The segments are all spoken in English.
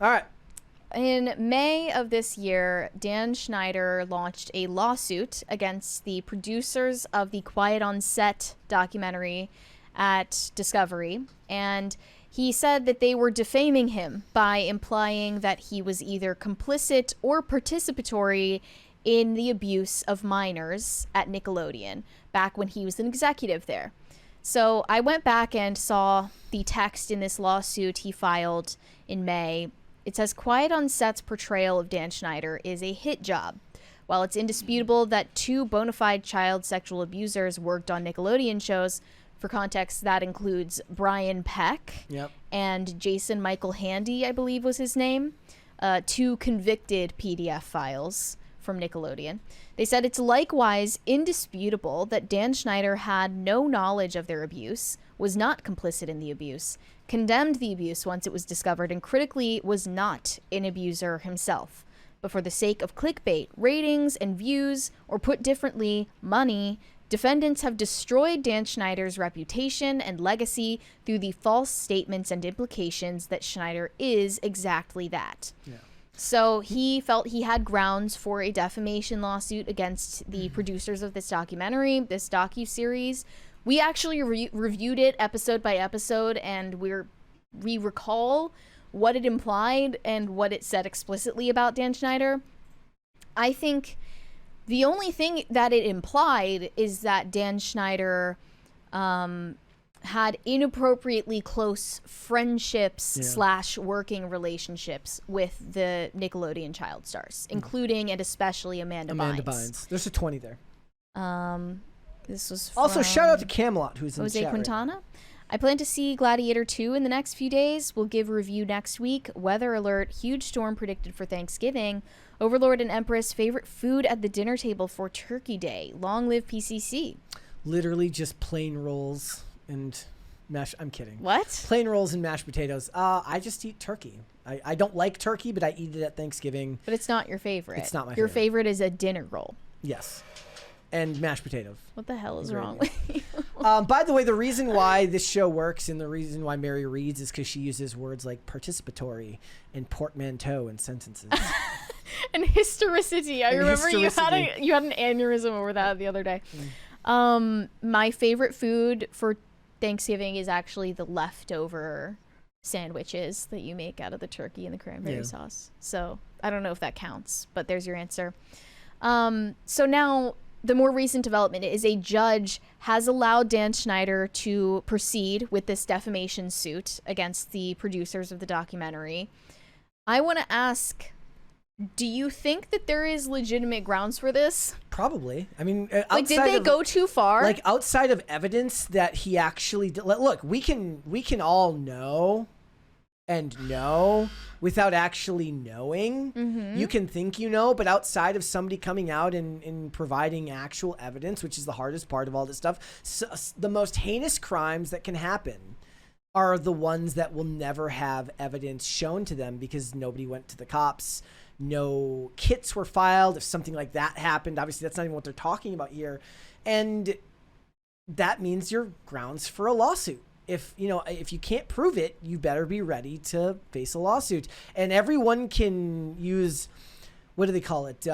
All right. In May of this year, Dan Schneider launched a lawsuit against the producers of the Quiet on Set documentary at Discovery, and he said that they were defaming him by implying that he was either complicit or participatory in the abuse of minors at Nickelodeon back when he was an executive there. So I went back and saw the text in this lawsuit he filed in May. It says Quiet on Set's portrayal of Dan Schneider is a hit job. While it's indisputable that two bona fide child sexual abusers worked on Nickelodeon shows, for context, that includes Brian Peck and Jason Michael Handy, I believe was his name, two convicted PDF files from Nickelodeon. They said it's likewise indisputable that Dan Schneider had no knowledge of their abuse, was not complicit in the abuse, condemned the abuse once it was discovered, and critically was not an abuser himself. But for the sake of clickbait, ratings, and views, or put differently, money, defendants have destroyed Dan Schneider's reputation and legacy through the false statements and implications that Schneider is exactly that. Yeah. So he felt he had grounds for a defamation lawsuit against the producers of this documentary, this docuseries. We actually reviewed it episode by episode, and we recall what it implied and what it said explicitly about Dan Schneider. I think the only thing that it implied is that Dan Schneider had inappropriately close friendships / working relationships with the Nickelodeon child stars, including and especially Amanda Bynes. There's a 20 there. This was also shout out to Camelot, who's in the chat Jose Quintana. Right. I plan to see Gladiator 2 in the next few days. We'll give a review next week. Weather alert, huge storm predicted for Thanksgiving. Overlord and Empress, favorite food at the dinner table for Turkey Day. Long live PCC. Literally just plain rolls and I'm kidding. What? Plain rolls and mashed potatoes. I just eat turkey. I don't like turkey, but I eat it at Thanksgiving. But it's not your favorite. It's not my favorite. Your favorite is a dinner roll. Yes. And mashed potatoes. What the hell is wrong with you? By the way, the reason why this show works and the reason why Mary reads is because she uses words like participatory and portmanteau in sentences. And historicity. I remember you had an aneurysm over that the other day. My favorite food for Thanksgiving is actually the leftover sandwiches that you make out of the turkey and the cranberry sauce. So I don't know if that counts, but there's your answer. So now the more recent development is a judge has allowed Dan Schneider to proceed with this defamation suit against the producers of the documentary. I want to ask, do you think that there is legitimate grounds for this? Probably. I mean, like, did they go too far? Like, outside of evidence that he actually did, look, we can all know without actually knowing. You can think you know, but outside of somebody coming out and providing actual evidence, which is the hardest part of all this stuff, the most heinous crimes that can happen are the ones that will never have evidence shown to them because nobody went to the cops. No kits were filed. If something like that happened, obviously that's not even what they're talking about here. And that means you're grounds for a lawsuit. If you can't prove it, you better be ready to face a lawsuit. And everyone can use, what do they call it?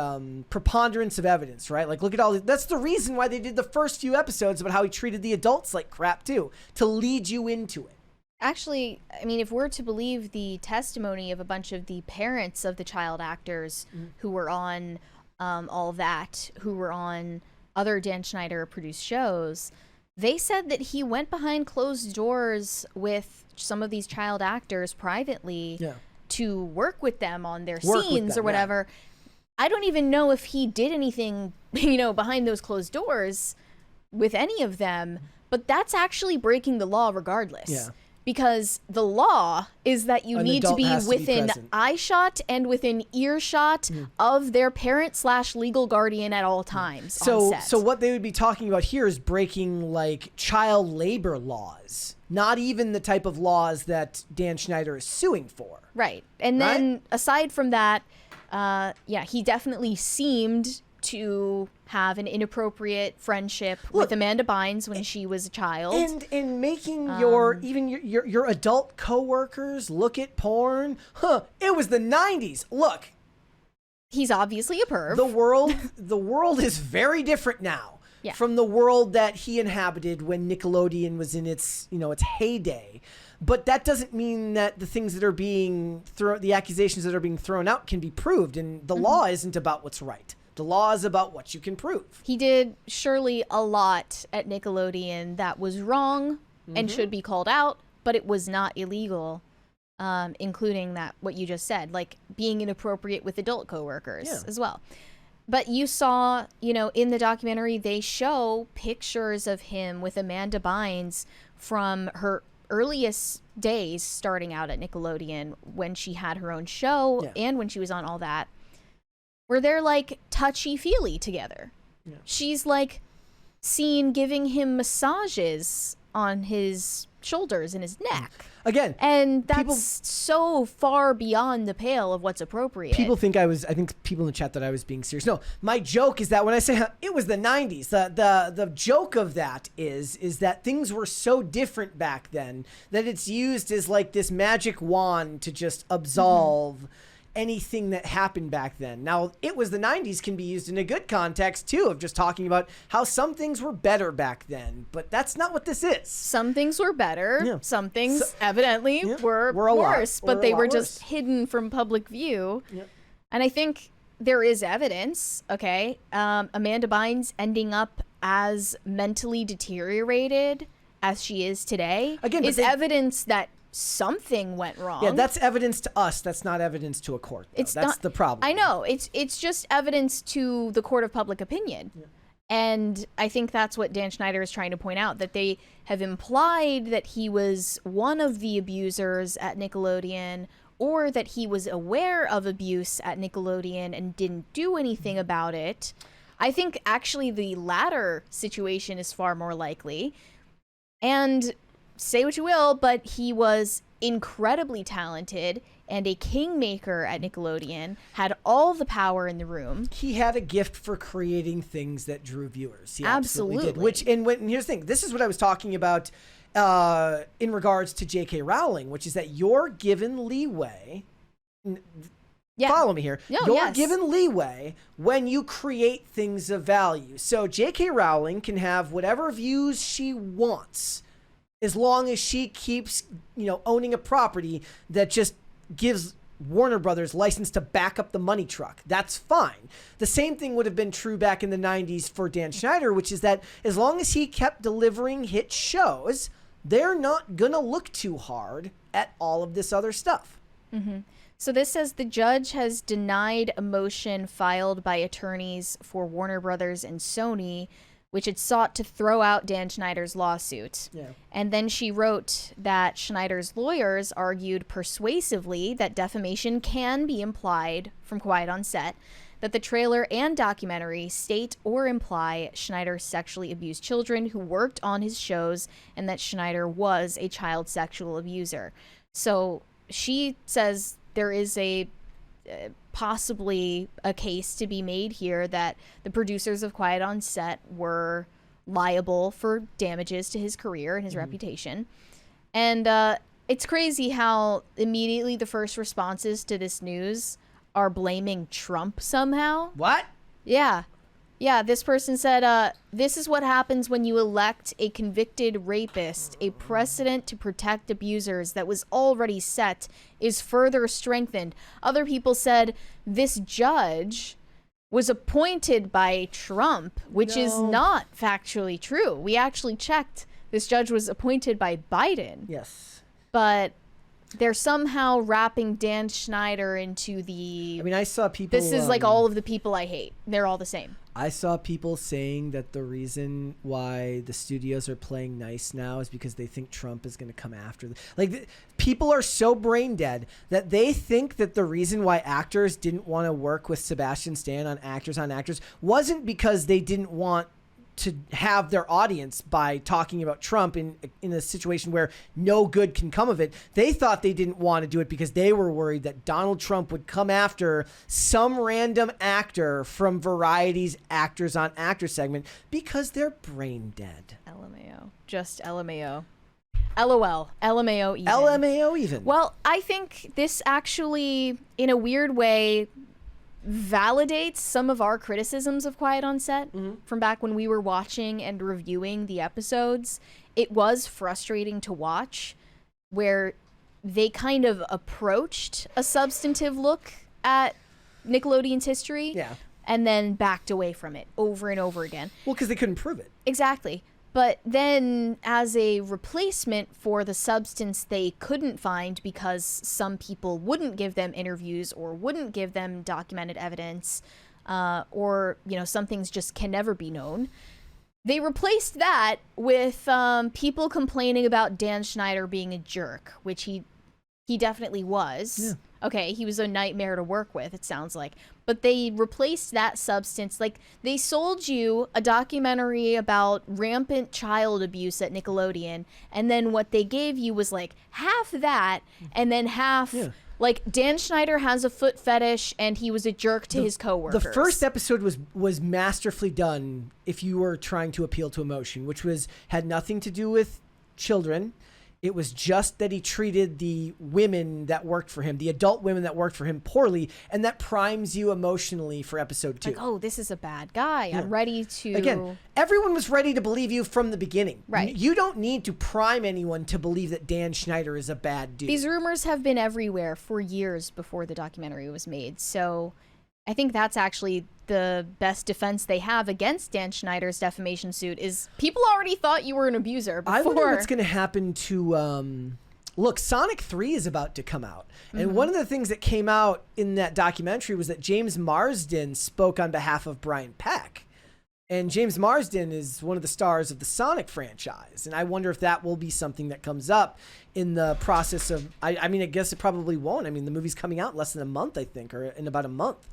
Preponderance of evidence, right? Like, look at all that's the reason why they did the first few episodes about how he treated the adults like crap too, to lead you into it. Actually, I mean, if we're to believe the testimony of a bunch of the parents of the child actors who were on All That, who were on other Dan Schneider produced shows, they said that he went behind closed doors with some of these child actors privately to work with them on their scenes or whatever. I don't even know if he did anything, behind those closed doors with any of them, but that's actually breaking the law regardless. Yeah. Because the law is that you need to be within eyeshot and within earshot of their parent / legal guardian at all times. So what they would be talking about here is breaking like child labor laws, not even the type of laws that Dan Schneider is suing for. Right. And then aside from that, he definitely seemed to have an inappropriate friendship with Amanda Bynes when she was a child. And in making your adult coworkers look at porn. It was the 90s. Look. He's obviously a perv. The world is very different now from the world that he inhabited when Nickelodeon was in its heyday. But that doesn't mean that the things that are being the accusations that are being thrown out can be proved. And the law isn't about what's right. The law is about what you can prove. He did surely a lot at Nickelodeon that was wrong and should be called out, but it was not illegal, including that what you just said, like being inappropriate with adult coworkers as well. But you saw, in the documentary, they show pictures of him with Amanda Bynes from her earliest days starting out at Nickelodeon when she had her own show and when she was on All That, where they're like touchy-feely together. Yeah. She's like seen giving him massages on his shoulders and his neck. Again, and that's so far beyond the pale of what's appropriate. I think people in the chat thought I was being serious. No, my joke is that when I say it was the 90s, the joke of that is that things were so different back then that it's used as like this magic wand to just absolve anything that happened back then. Now, it was the 90s can be used in a good context too, of just talking about how some things were better back then, but that's not what this is. Some things were better. Some things evidently were worse, but they were just hidden from public view. And I think there is evidence, Amanda Bynes ending up as mentally deteriorated as she is today is evidence that something went wrong. Yeah, that's evidence to us. That's not evidence to a court. That's the problem. I know. It's just evidence to the court of public opinion. Yeah. And I think that's what Dan Schneider is trying to point out, that they have implied that he was one of the abusers at Nickelodeon, or that he was aware of abuse at Nickelodeon and didn't do anything about it. I think actually the latter situation is far more likely. And say what you will, but he was incredibly talented and a kingmaker at Nickelodeon, had all the power in the room. He had a gift for creating things that drew viewers. He absolutely did. And here's the thing. This is what I was talking about in regards to J.K. Rowling, which is that you're given leeway. Follow me here. You're given leeway when you create things of value. So J.K. Rowling can have whatever views she wants, as long as she keeps, owning a property that just gives Warner Brothers license to back up the money truck. That's fine. The same thing would have been true back in the 90s for Dan Schneider, which is that as long as he kept delivering hit shows, they're not going to look too hard at all of this other stuff. Mm-hmm. So this says the judge has denied a motion filed by attorneys for Warner Brothers and Sony, which had sought to throw out Dan Schneider's lawsuit. Yeah. And then she wrote that Schneider's lawyers argued persuasively that defamation can be implied from Quiet on Set, that the trailer and documentary state or imply Schneider sexually abused children who worked on his shows, and that Schneider was a child sexual abuser. So she says there is possibly a case to be made here that the producers of Quiet on Set were liable for damages to his career and his reputation. And it's crazy how immediately the first responses to this news are blaming Trump somehow. What? Yeah. Yeah, this person said, this is what happens when you elect a convicted rapist. A precedent to protect abusers that was already set is further strengthened. Other people said this judge was appointed by Trump, which is not factually true. We actually checked. This judge was appointed by Biden. Yes. But they're somehow wrapping Dan Schneider into the... I saw people... This is like all of the people I hate. They're all the same. I saw people saying that the reason why the studios are playing nice now is because they think Trump is going to come after them. People are so brain dead that they think that the reason why actors didn't want to work with Sebastian Stan on Actors wasn't because they didn't want to have their audience by talking about Trump in a situation where no good can come of it. They thought they didn't want to do it because they were worried that Donald Trump would come after some random actor from Variety's Actors on Actors segment because they're brain dead. LMAO. Just LMAO. LOL. LMAO even. LMAO even. Well, I think this actually, in a weird way, validates some of our criticisms of Quiet on Set from back when we were watching and reviewing the episodes. It was frustrating to watch where they kind of approached a substantive look at Nickelodeon's history and then backed away from it over and over again. Well, because they couldn't prove it. Exactly. But then as a replacement for the substance they couldn't find because some people wouldn't give them interviews or wouldn't give them documented evidence, or, you know, some things just can never be known, they replaced that with people complaining about Dan Schneider being a jerk, which he definitely was. Yeah. Okay, he was a nightmare to work with, it sounds like. But they replaced that substance. Like, they sold you a documentary about rampant child abuse at Nickelodeon, and then what they gave you was, like, half that, and then half, like, Dan Schneider has a foot fetish, and he was a jerk to his coworkers. The first episode was masterfully done if you were trying to appeal to emotion, which had nothing to do with children. It was just that he treated the women that worked for him, the adult women that worked for him, poorly, and that primes you emotionally for episode 2. Like, oh, this is a bad guy. Yeah. I'm ready to... Again, everyone was ready to believe you from the beginning. Right. You don't need to prime anyone to believe that Dan Schneider is a bad dude. These rumors have been everywhere for years before the documentary was made, so I think that's actually the best defense they have against Dan Schneider's defamation suit is people already thought you were an abuser before. I wonder what's going to happen to... Look, Sonic 3 is about to come out. And one of the things that came out in that documentary was that James Marsden spoke on behalf of Brian Peck. And James Marsden is one of the stars of the Sonic franchise. And I wonder if that will be something that comes up in the process of... I mean, I guess it probably won't. I mean, the movie's coming out in less than a month, I think, or in about a month.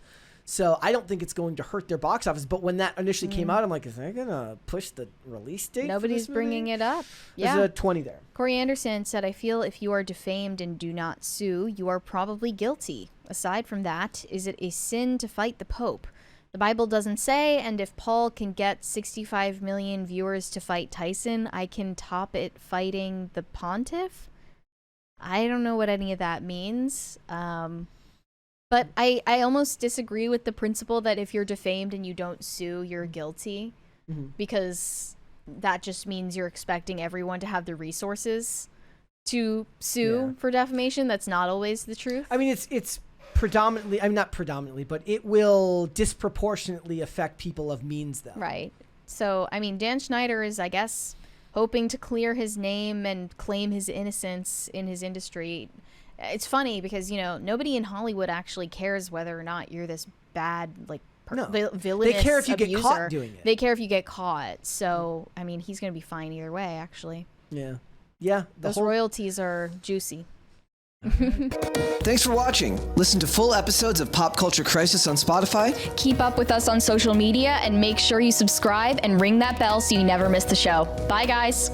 So I don't think it's going to hurt their box office. But when that initially came out, I'm like, is they going to push the release date? Nobody's bringing it up. Yeah. There's a 20 there. Corey Anderson said, I feel if you are defamed and do not sue, you are probably guilty. Aside from that, is it a sin to fight the Pope? The Bible doesn't say, and if Paul can get 65 million viewers to fight Tyson, I can top it fighting the pontiff? I don't know what any of that means. But I almost disagree with the principle that if you're defamed and you don't sue, you're guilty. Because that just means you're expecting everyone to have the resources to sue for defamation. That's not always the truth. I mean, it's predominantly, I'm not predominantly, but it will disproportionately affect people of means, though. Right. So, I mean, Dan Schneider is, I guess, hoping to clear his name and claim his innocence in his industry. It's funny because, you know, nobody in Hollywood actually cares whether or not you're this bad, like, villainous They care if you abuser. get caught doing it. They care if you get caught. So, I mean, he's going to be fine either way, actually. Yeah. Yeah. Those royalties are juicy. Thanks for watching. Listen to full episodes of Pop Culture Crisis on Spotify. Keep up with us on social media and make sure you subscribe and ring that bell so you never miss the show. Bye, guys.